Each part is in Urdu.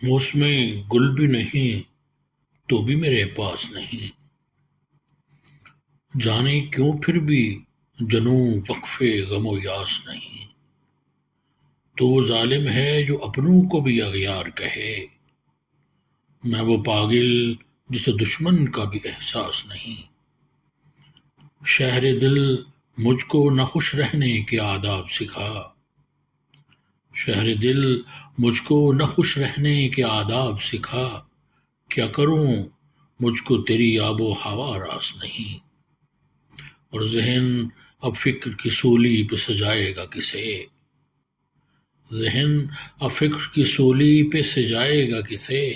موسم گل بھی نہیں تو بھی میرے پاس نہیں، جانے کیوں پھر بھی جنوں وقف غم و یاس نہیں۔ تو وہ ظالم ہے جو اپنوں کو بھی اغیار کہے، میں وہ پاگل جسے دشمن کا بھی احساس نہیں۔ شہر دل مجھ کو نہ خوش رہنے کے آداب سکھا، شہر دل مجھ کو نہ خوش رہنے کے آداب سکھا، کیا کروں مجھ کو تیری آب و ہوا راس نہیں۔ اور ذہن اب فکر کی سولی پہ سجائے گا کسے، ذہن اب فکر کی سولی پہ سجائے گا کسے،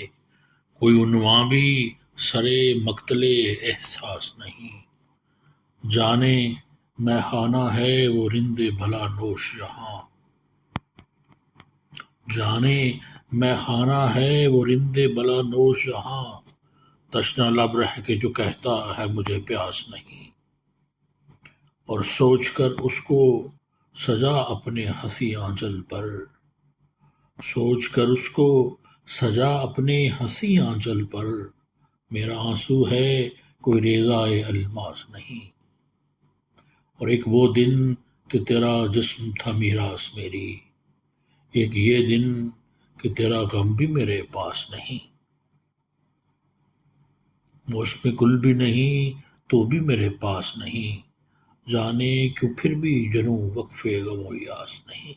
کوئی عنواں بھی سرے مقتل احساس نہیں۔ جانے میں خانہ ہے وہ رند بھلا نوش جہاں، جانے میں خانہ ہے وہ رند بلا نوش جہاں، تشنہ لب رہ کے جو کہتا ہے مجھے پیاس نہیں۔ اور سوچ کر اس کو سجا اپنے ہنسی آنچل پر، سوچ کر اس کو سجا اپنے ہنسی آنچل پر، میرا آنسو ہے کوئی ریزہ الماس نہیں۔ اور ایک وہ دن کہ تیرا جسم تھا میراث میری، ایک یہ دن کہ تیرا غم بھی میرے پاس نہیں۔ موسم گل بھی نہیں تو بھی میرے پاس نہیں، جانے کیوں پھر بھی جنوں وقف غم و یاس نہیں۔